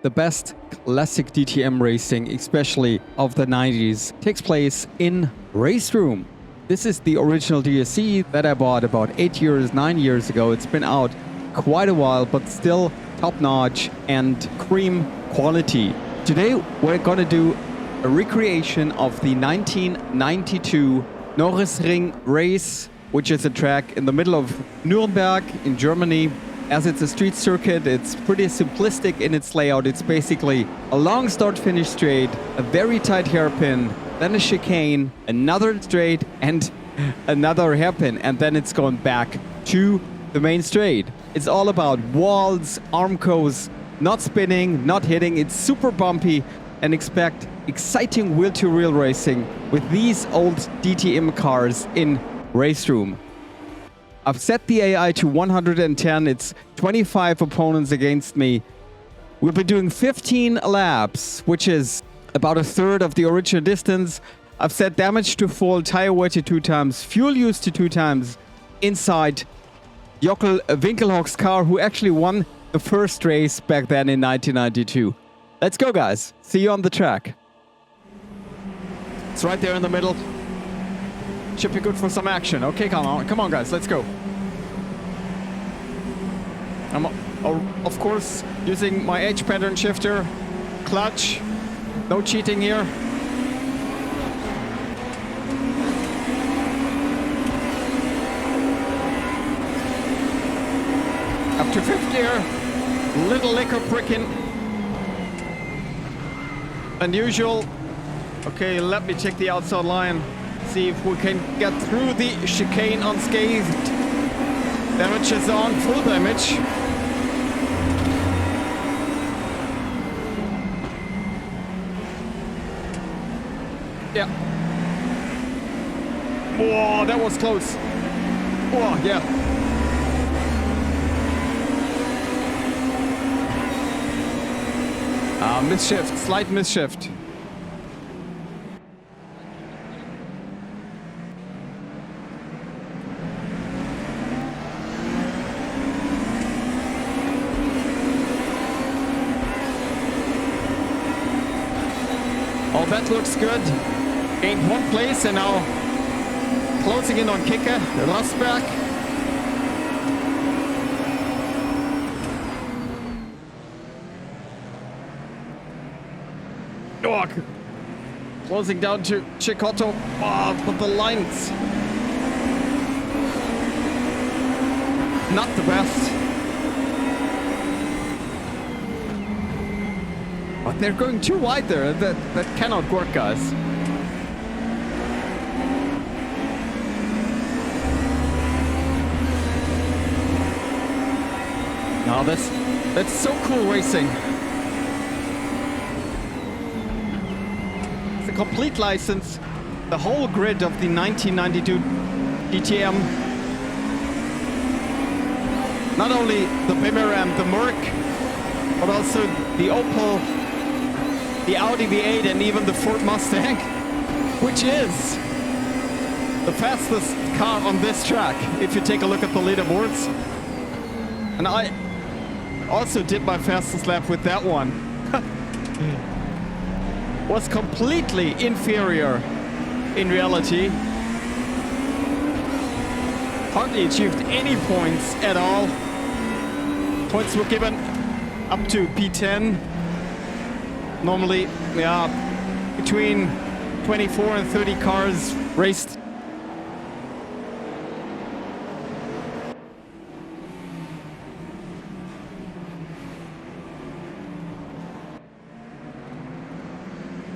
the best classic DTM racing, especially of the 90s, takes place in RaceRoom. This is the original DSC that I bought about 9 years ago. It's been out quite a while, but still top-notch and cream quality. Today we're gonna do a recreation of the 1992 Norisring race, which is a track in the middle of Nürnberg in Germany. As it's a street circuit, it's pretty simplistic in its layout. It's basically a long start-finish straight, a very tight hairpin, then a chicane, another straight, and another hairpin, and then it's going back to the main straight. It's all about walls, armcos, not spinning, not hitting. It's super bumpy, and expect exciting wheel-to-wheel racing with these old DTM cars in RaceRoom. I've set the AI to 110. It's 25 opponents against me. We'll be doing 15 laps, which is about a third of the original distance. I've set damage to full, tire wear to 2 times, fuel use to 2 times inside Joachim Winkelhock's car, who actually won the first race back then in 1992. Let's go, guys. See you on the track. It's right there in the middle. Should be good for some action. Okay, come on, guys, let's go. I'm, of course, using my H pattern shifter, clutch, no cheating here. Up to 5th gear, little liquor pricking. Unusual. Okay, let me check the outside line. See if we can get through the chicane unscathed. Damage is on, full damage. Yeah. Whoa, that was close. Whoa, yeah. Misshift, slight misshift. Oh, that looks good. Gained 1 place and now closing in on Kicker, the last back. Oh, closing down to Chicotto. Oh, but the lines. Not the best. But they're going too wide there. That cannot work, guys. No, that's so cool racing. It's a complete license. The whole grid of the 1992 DTM. Not only the Bimmer and the Merc, but also the Opel, the Audi V8, and even the Ford Mustang, which is the fastest car on this track, if you take a look at the leaderboards. And I also did my fastest lap with that one. Was completely inferior in reality. Hardly achieved any points at all. Points were given up to P10. Normally, yeah, between 24 and 30 cars raced.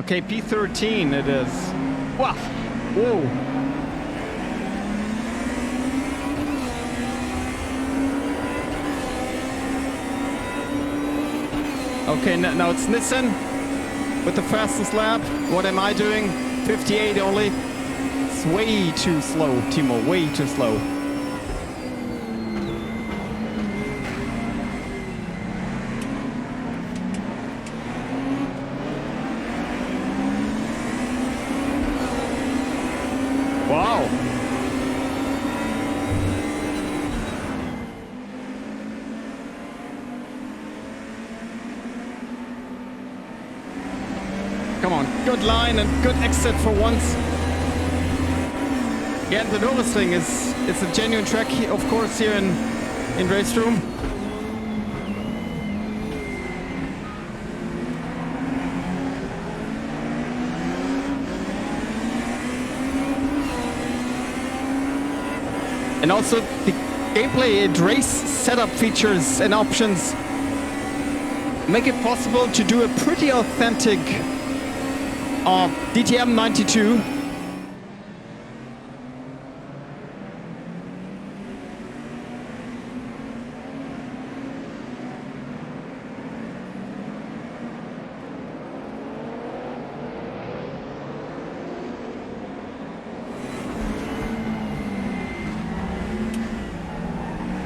Okay, P13 it is. Wow. Whoa. Okay, now it's Nissan with the fastest lap. What am I doing? 58 only. It's way too slow, Timo, way too slow. Wow. come on. Good line and good exit for once. Again, the Norisring it's a genuine track, of course, here in RaceRoom. And also the gameplay and race setup features and options make it possible to do a pretty authentic DTM 92.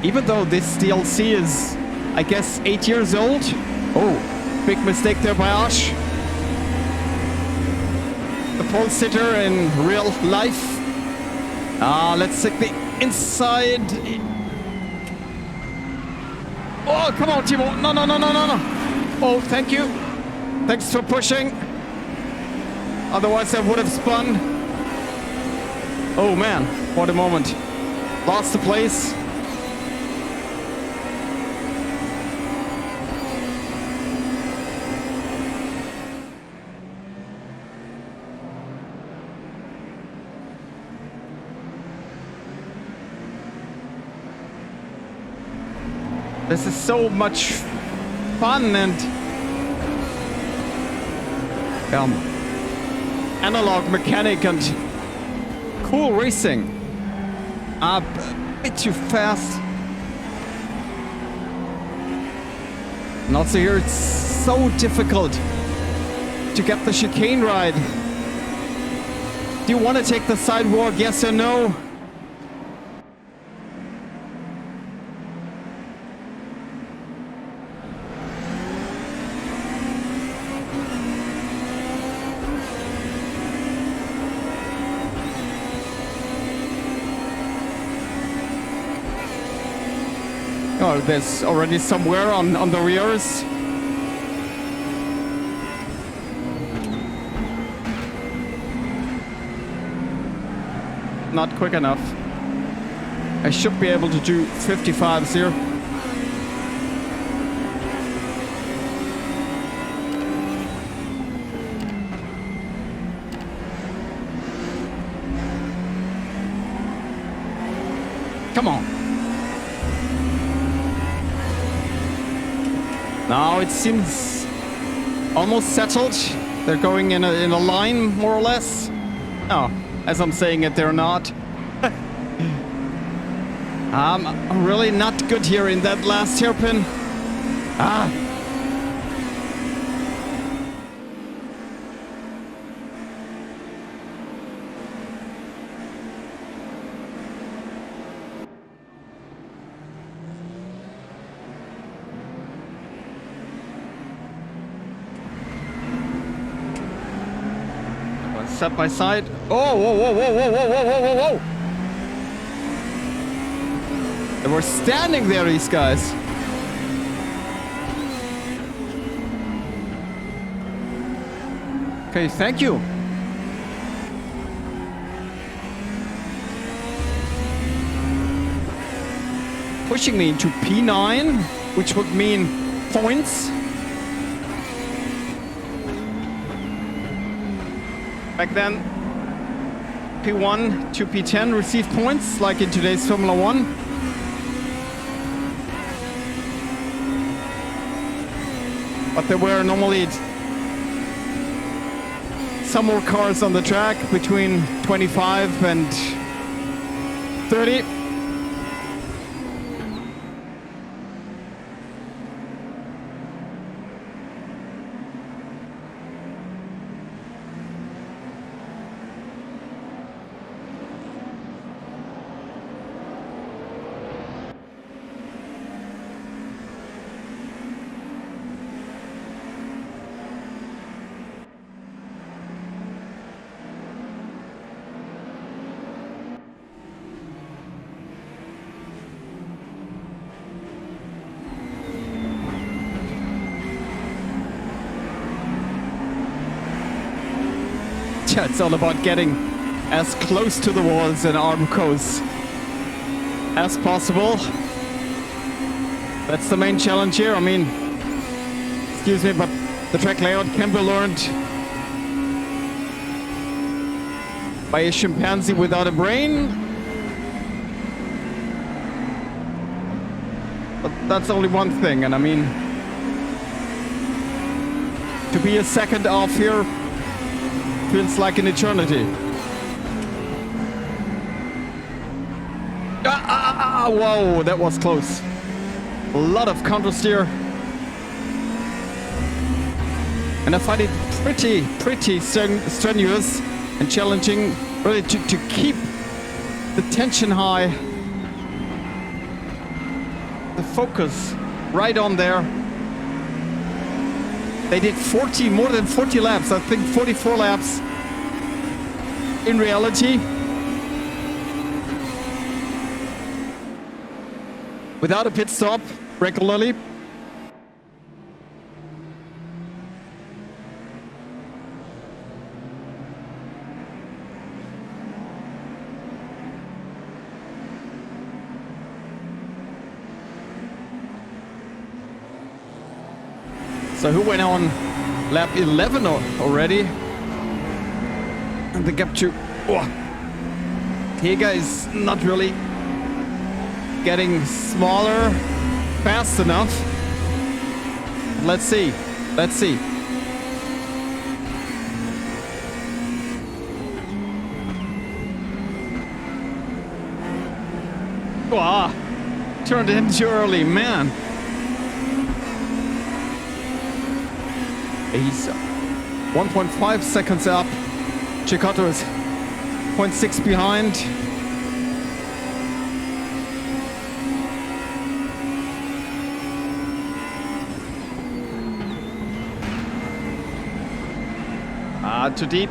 Even though this DLC is, I guess, 8 years old. Oh, big mistake there by Ash. The pole sitter in real life. Let's take the inside. Oh, come on, Timo. No. Oh, thank you. Thanks for pushing. Otherwise, I would have spun. Oh, man, what a moment. Lost the place. This is so much fun and analog mechanic and cool racing. A bit too fast. And also here it's so difficult to get the chicane right. Do you want to take the sidewalk, yes or no? Oh, there's already somewhere on the rears. Not quick enough. I should be able to do 55s here. Come on. Now it seems almost settled. They're going in a line, more or less. Oh, as I'm saying it, they're not. I'm really not good here in that last hairpin. Side by side. Oh, whoa. They were standing there, these guys. Okay, thank you. Pushing me into P9, which would mean points. Back then, P1 to P10 received points, like in today's Formula 1. But there were normally some more cars on the track between 25 and 30. Yeah, it's all about getting as close to the walls and armcos as possible. That's the main challenge here. I mean, excuse me, but the track layout can be learned by a chimpanzee without a brain. But that's only one thing, and I mean, to be a second off here feels like an eternity. Whoa, that was close. A lot of counter steer. And I find it pretty strenuous and challenging, really, to keep the tension high, the focus right on there. They did more than 40 laps, I think 44 laps in reality, without a pit stop regularly. So who went on lap 11 already? And the gap to Tega is not really getting smaller fast enough. Let's see. Let's see. Wow, turned in too early, man. He's 1.5 seconds up. Cecotto is 0.6 behind. Too deep.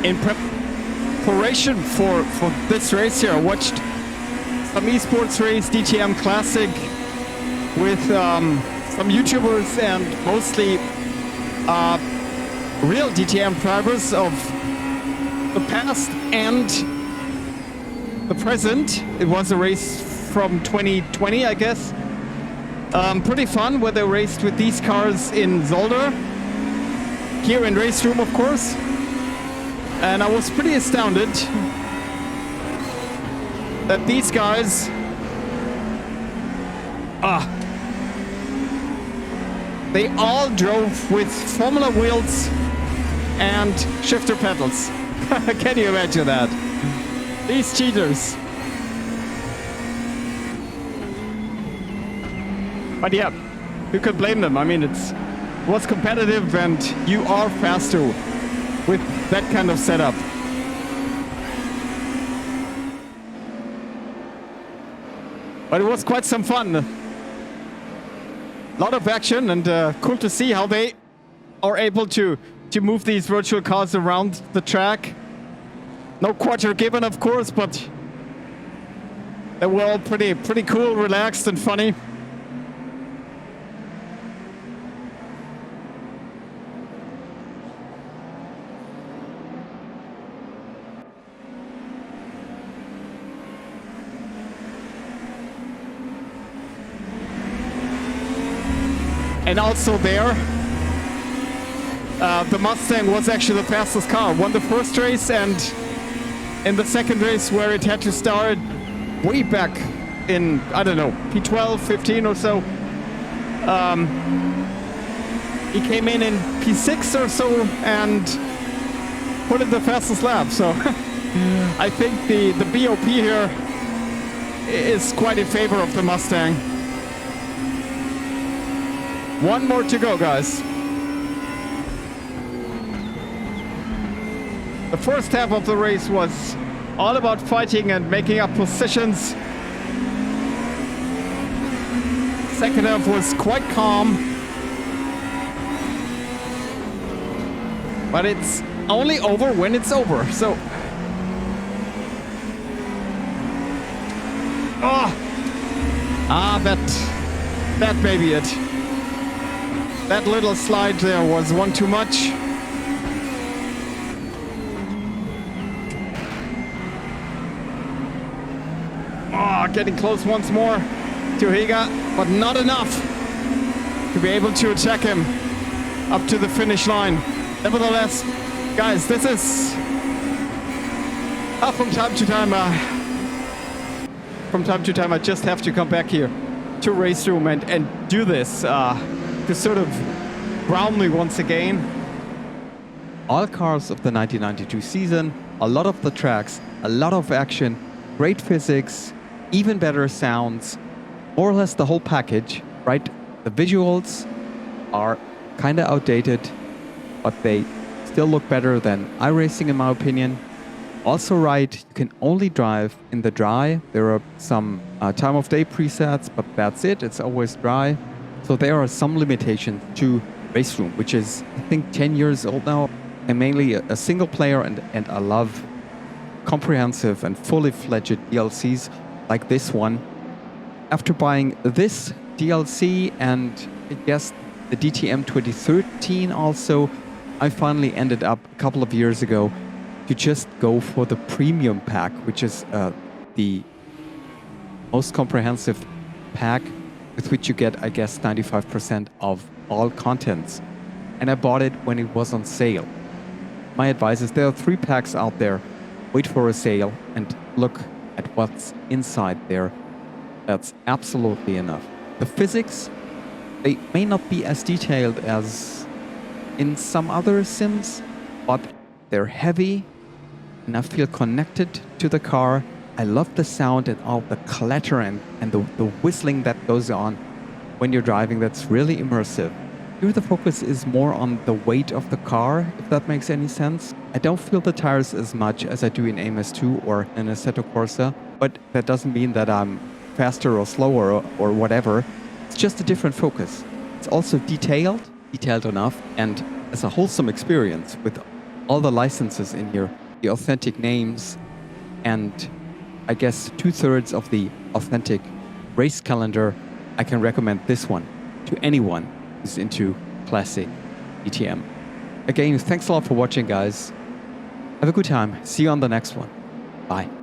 In preparation for this race here, I watched some esports race, DTM Classic, with some YouTubers and mostly real DTM drivers of the past and the present. It was a race from 2020, I guess. Pretty fun, where they raced with these cars in Zolder, here in RaceRoom, of course. And I was pretty astounded that these guys they all drove with Formula wheels and shifter pedals. Can you imagine that? These cheaters. But yeah, who could blame them? I mean, it was competitive and you are faster with that kind of setup. But it was quite some fun. A lot of action, and cool to see how they are able to move these virtual cars around the track. No quarter given, of course, but they were all pretty cool, relaxed and funny. And also there, the Mustang was actually the fastest car. Won the first race, and in the second race, where it had to start way back in, I don't know, P12, 15 or so, he came in P6 or so and put in the fastest lap. So I think the BOP here is quite in favor of the Mustang. One more to go, guys. The first half of the race was all about fighting and making up positions. Second half was quite calm. But it's only over when it's over, so... that may be it. That little slide there was one too much. Getting close once more to Higa, but not enough to be able to attack him up to the finish line. Nevertheless, guys, this is from time to time I just have to come back here to RaceRoom and do this to sort of ground me once again. All cars of the 1992 season, a lot of the tracks, a lot of action, great physics, even better sounds, more or less the whole package, right? The visuals are kind of outdated, but they still look better than iRacing in my opinion. Also right, you can only drive in the dry. There are some time of day presets, but that's it, it's always dry. So there are some limitations to RaceRoom, which is I think 10 years old now. I'm mainly a single player and I love comprehensive and fully fledged DLCs like this one. After buying this DLC and I guess the DTM 2013 also, I finally ended up a couple of years ago to just go for the premium pack, which is the most comprehensive pack with which you get, I guess, 95% of all contents. And I bought it when it was on sale. My advice is there are 3 packs out there. Wait for a sale and look at what's inside there. That's absolutely enough. The physics, they may not be as detailed as in some other sims, but they're heavy and I feel connected to the car. I love the sound and all the clatter and the whistling that goes on when you're driving. That's really immersive. Here the focus is more on the weight of the car, if that makes any sense. I don't feel the tires as much as I do in AMS2 or in Assetto Corsa, but that doesn't mean that I'm faster or slower or whatever. It's just a different focus. It's also detailed enough, and as a wholesome experience with all the licenses in here, the authentic names, and I guess 2/3 of the authentic race calendar, I can recommend this one to anyone who's into classic DTM. Again, thanks a lot for watching, guys. Have a good time. See you on the next one. Bye.